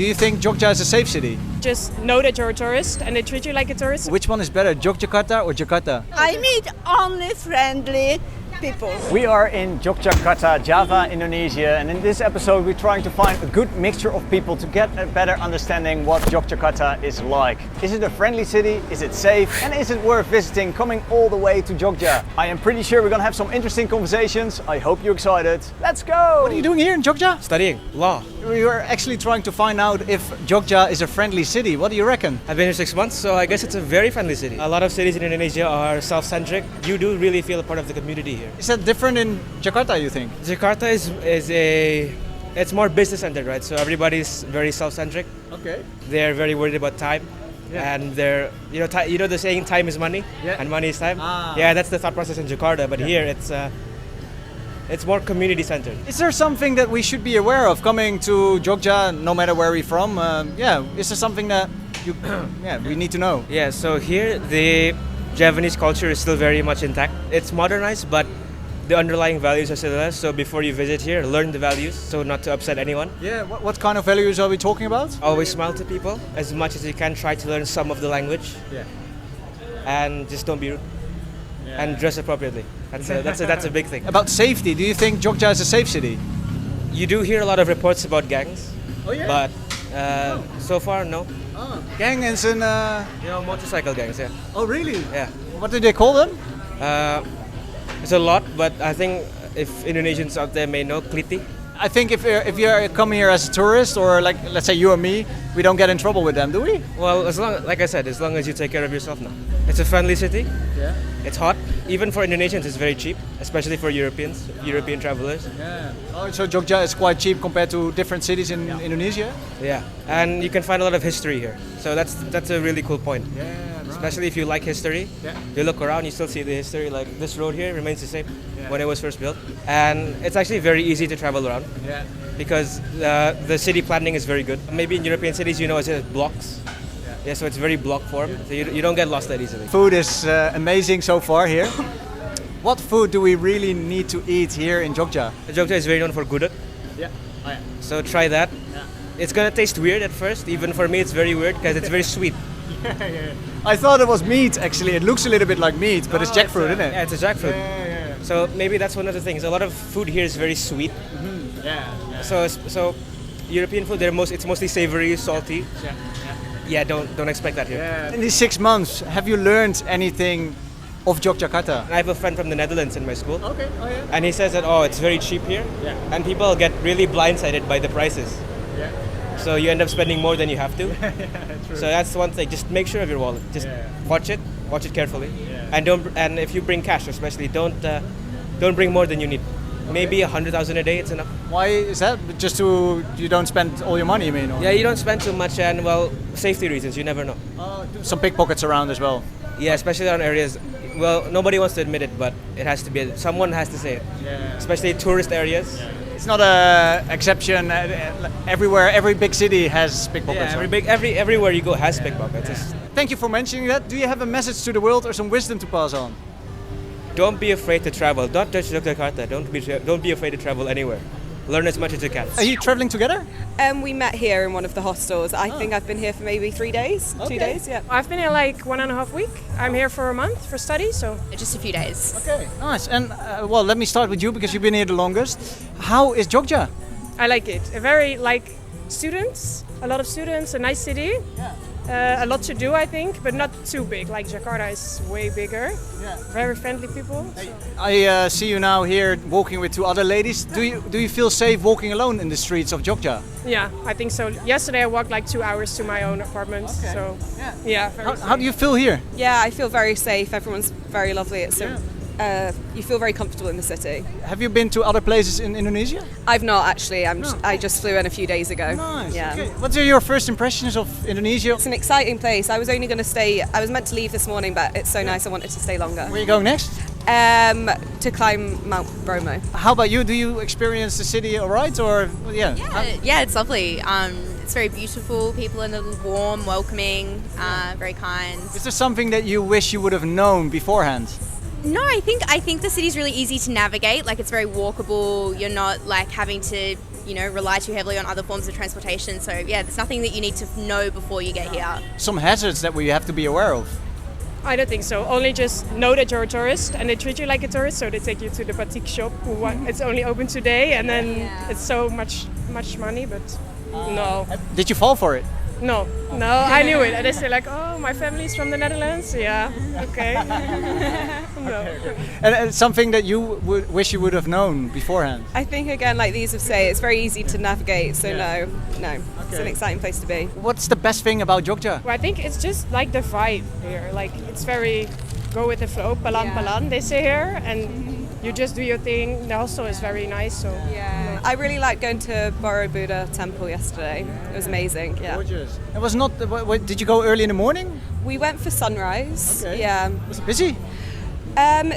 Do you think Jogja is a safe city? Just know that you're a tourist and they treat you like a tourist. Which one is better, Yogyakarta or Jakarta? I meet only friendly people. We are in Yogyakarta, Java, Indonesia, and in this episode we're trying to find a good mixture of people to get a better understanding what Yogyakarta is like. Is it a friendly city? Is it safe? And is it worth visiting, coming all the way to Jogja? I am pretty sure we're gonna have some interesting conversations. I hope you're excited. Let's go! What are you doing here in Jogja? Studying law. We are actually trying to find out if Jogja is a friendly city. What do you reckon? I've been here 6 months, so I guess it's a very friendly city. A lot of cities in Indonesia are self-centric. You do really feel a part of the community here. Is that different in Jakarta, you think? Jakarta it's more business-centered, right? So everybody's very self-centric. Okay. They're very worried about time. Yeah. And they're, you know the saying, time is money, and money is time. Yeah, that's the thought process in Jakarta. But here, it's more community-centered. Is there something that we should be aware of coming to Jogja, no matter where we're from? Is there something that we need to know? Yeah. So here, the Javanese culture is still very much intact. It's modernized, but the underlying values are still there. So before you visit here, learn the values, so not to upset anyone. Yeah. What kind of values are we talking about? Always smile to people as much as you can. Try to learn some of the language. Yeah. And just don't be rude. Yeah. And dress appropriately. That's a big thing. About safety, do you think Jogja is a safe city? You do hear a lot of reports about gangs. Oh yeah. But so far, no. Oh. Gang is in. Motorcycle gangs. Yeah. Oh really? Yeah. What do they call them? It's a lot, but I think if Indonesians out there may know, kliti. I think if you're coming here as a tourist, or like let's say you or me, we don't get in trouble with them, do we? Well, as long as you take care of yourself now. It's a friendly city. Yeah. It's hot. Even for Indonesians, it's very cheap, especially for Europeans, European travelers. Yeah. Oh, so Jogja is quite cheap compared to different cities in Indonesia? Yeah. And you can find a lot of history here. So that's a really cool point. Yeah. Right. Especially if you like history. Yeah. You look around, you still see the history. Like this road here remains the same when it was first built. And it's actually very easy to travel around. Yeah. Because the city planning is very good. Maybe in European cities, it's blocks. Yeah, so it's very block form, so you don't get lost that easily. Food is amazing so far here. What food do we really need to eat here in Jogja? Jogja is very known for gudeg. Yeah. Oh, yeah. So try that. Yeah. It's gonna taste weird at first. Even for me, it's very weird because it's very sweet. Yeah. I thought it was meat actually. It looks a little bit like meat, but it's jackfruit, isn't it? Yeah, it's a jackfruit. Yeah. So maybe that's one of the things. A lot of food here is very sweet. Mm-hmm. Yeah. So European food, it's mostly savory, salty. Yeah. Yeah, don't expect that here. Yeah. In these 6 months, have you learned anything of Yogyakarta? I have a friend from the Netherlands in my school. Okay. Oh yeah. And he says that it's very cheap here. Yeah. And people get really blindsided by the prices. Yeah. So you end up spending more than you have to. Yeah, true. So that's one thing. Just make sure of your wallet. Just watch it carefully. Yeah. And if you bring cash, especially, don't bring more than you need. Maybe 100,000 a day, it's enough. Why is that? Just you don't spend all your money, you mean? Or? Yeah, you don't spend too much, and safety reasons, you never know. Some pickpockets around as well. Yeah, especially around areas. Well, nobody wants to admit it, but it has to be. Someone has to say it. Yeah. Especially tourist areas. Yeah. It's not a exception. Everywhere, every big city has pickpockets. Yeah, everywhere you go has pickpockets. Yeah. Thank you for mentioning that. Do you have a message to the world or some wisdom to pass on? Don't be afraid to travel. Don't touch Yogyakarta. Don't be afraid to travel anywhere. Learn as much as you can. Are you traveling together? We met here in one of the hostels. I think I've been here for maybe 3 days, 2 days, yeah. I've been here like 1.5 weeks. I'm here for a month for study, so just a few days. Okay, nice. And let me start with you because you've been here the longest. How is Jogja? I like it. A lot of students, a nice city. Yeah. A lot to do, I think, but not too big. Like Jakarta is way bigger. Yeah. Very friendly people. So. I see you now here walking with 2 other ladies. Do you feel safe walking alone in the streets of Jogja? Yeah, I think so. Yesterday I walked like 2 hours to my own apartment. Okay. So yeah. How do you feel here? Yeah, I feel very safe. Everyone's very lovely. You feel very comfortable in the city. Have you been to other places in Indonesia? I've not actually. I just flew in a few days ago. Nice. Yeah. Okay. What are your first impressions of Indonesia? It's an exciting place. I was only going to stay. I was meant to leave this morning, but it's so nice. I wanted to stay longer. Where are you going next? To climb Mount Bromo. How about you? Do you experience the city alright, or Yeah, it's lovely. It's very beautiful. People are warm, welcoming, very kind. Is there something that you wish you would have known beforehand? No, I think the city's really easy to navigate. Like, it's very walkable. You're not like having to, rely too heavily on other forms of transportation. So yeah, there's nothing that you need to know before you get here. Some hazards that we have to be aware of. I don't think so. Only just know that you're a tourist and they treat you like a tourist. So they take you to the batik shop. It's only open today, and then it's so much money. But no. Did you fall for it? No, I knew it. And they say like, oh, my family's from the Netherlands. Yeah, okay. No. And something that you wish you would have known beforehand? I think again, like these have say, it's very easy to navigate. So no, it's an exciting place to be. What's the best thing about Jogja? Well, I think it's just like the vibe here. Like it's very go with the flow, palan, they say here, and you just do your thing. The hostel is very nice. So I really liked going to Borobudur Temple yesterday. It was amazing. Yeah. Gorgeous. It was not. Did you go early in the morning? We went for sunrise. Okay. Yeah. Was it busy?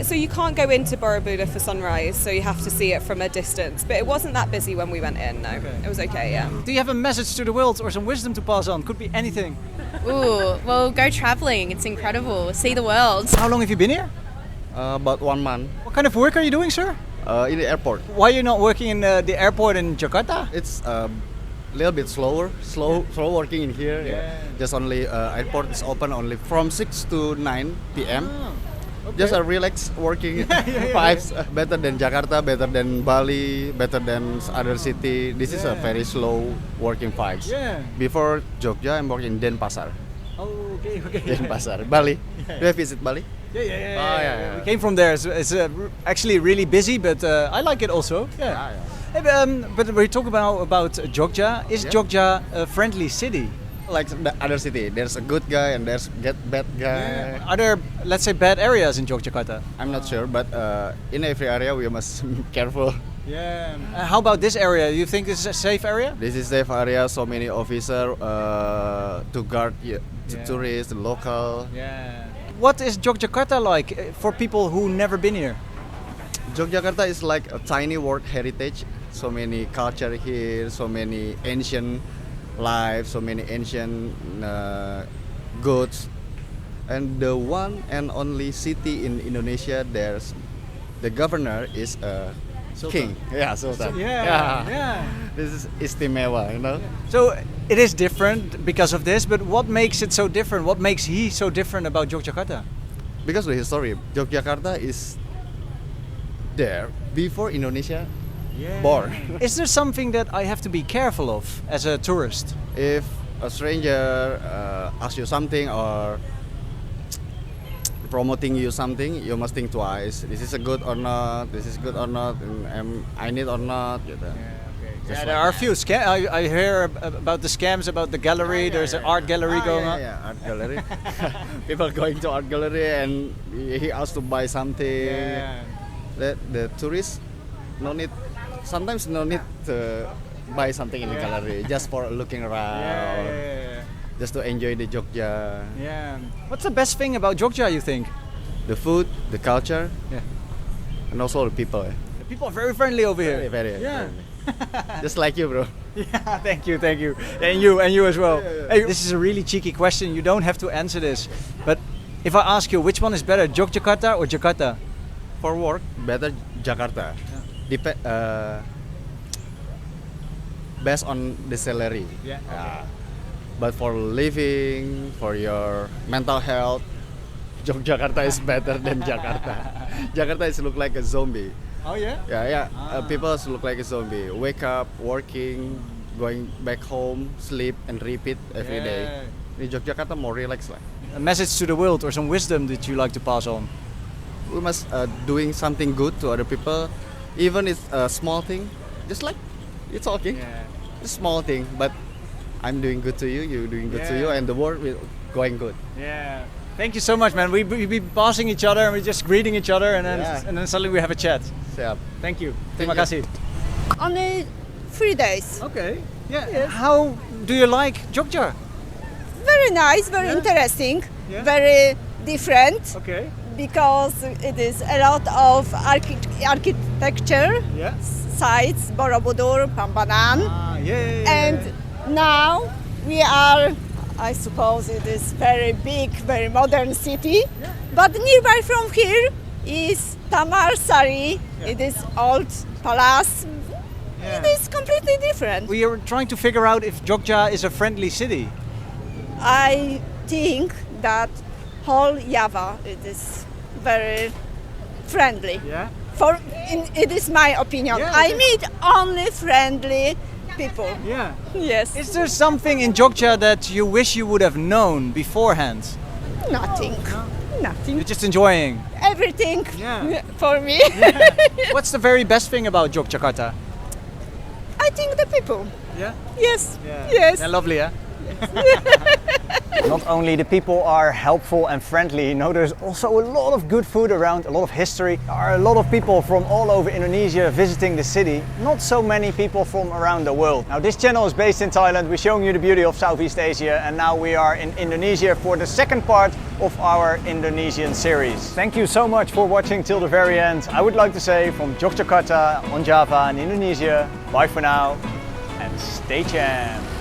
So you can't go into Borobudur for sunrise, so you have to see it from a distance. But it wasn't that busy when we went in. No, It was okay. Yeah. Do you have a message to the world or some wisdom to pass on? Could be anything. Ooh, well, go traveling. It's incredible. See the world. How long have you been here? About 1 month. What kind of work are you doing, sir? In the airport. Why are you not working in the airport in Jakarta? It's a little bit slow working in here. Yeah. Just only airport is open only from 6 to 9 p.m. Okay. Just a relaxed working vibes. Better than Jakarta, better than Bali, better than other city. This is a very slow working vibes. Yeah. Before Jogja, I'm working in Denpasar. Oh, okay. Denpasar, Bali. Yeah. Do you visit Bali? Yeah. Oh, yeah. We came from there. It's actually really busy, but I like it also. Yeah. But we talk about Jogja. Is Jogja a friendly city? Like the other city, there's a good guy and there's bad guy. Are there, let's say, bad areas in Yogyakarta? I'm not sure, but in every area we must be careful. Yeah. How about this area? You think this is a safe area? This is safe area. So many officers to guard tourists, local. Yeah. What is Yogyakarta like for people who never been here? Yogyakarta is like a tiny world heritage. So many culture here, so many ancient life, so many ancient goods, and the one and only city in Indonesia. There's the governor is a king. Yeah, Sultan. Yeah. This is istimewa, you know. So it is different because of this, but what makes it so different? What makes he so different about Yogyakarta? Because of the history, Yogyakarta is there before Indonesia born. Is there something that I have to be careful of as a tourist? If a stranger asks you something or promoting you something, you must think twice. This is a good or not? This is good or not? And I need or not? Yeah, there are a few scams. I hear about the scams about the gallery. There's an art gallery going on. Yeah, art gallery. People going to art gallery and he asks to buy something. Yeah. The tourists sometimes no need to buy something in the gallery, just for looking around, just to enjoy the Jogja. Yeah. What's the best thing about Jogja, you think? The food, the culture, and also the people. The people are very friendly over here. Very Yeah. friendly. Just like you, bro. Yeah, thank you. And you as well. Hey, this is a really cheeky question. You don't have to answer this. But if I ask you, which one is better, Yogyakarta or Jakarta? For work, better Jakarta. Based on the salary. Yeah. But for living, for your mental health, Yogyakarta is better than Jakarta. Jakarta is look like a zombie. Oh yeah? Yeah. People look like a zombie. Wake up, working, going back home, sleep and repeat every day. In Yogyakarta, more relaxed. A message to the world or some wisdom that you like to pass on? We must doing something good to other people, even it's a small thing. Just like you're talking, it's a small thing, but I'm doing good to you, you're doing good to you, and the world will going good. Yeah. Thank you so much, man. We be passing each other and we're just greeting each other, and then suddenly we have a chat. Yeah. Thank you. Thank Terima kasih. Only 3 days. Okay. Yeah. How do you like Jogja? Very nice, very interesting, very different. Okay. Because it is a lot of architecture sites, Borobudur, Prambanan. And now we are, I suppose it is very big, very modern city. But nearby from here is Tamarsari. It is old palace, It is completely different. We are trying to figure out if Jogja is a friendly city. I think that whole Java it is very friendly. Yeah. It is my opinion. Yeah, I okay. meet only friendly people. Yeah. Yes. Is there something in Jogja that you wish you would have known beforehand? Nothing. Nothing. You're just enjoying. Everything Yeah. for me. What's the very best thing about Yogyakarta? I think the people. Yeah. Yes. Yeah. Yes. They're lovely, yeah? Not only the people are helpful and friendly, no, there's also a lot of good food around, a lot of history. There are a lot of people from all over Indonesia visiting the city. Not so many people from around the world. Now this channel is based in Thailand. We're showing you the beauty of Southeast Asia, and now we are in Indonesia for the second part of our Indonesian series. Thank you so much for watching till the very end. I would like to say from Yogyakarta on Java in Indonesia, bye for now and stay tuned.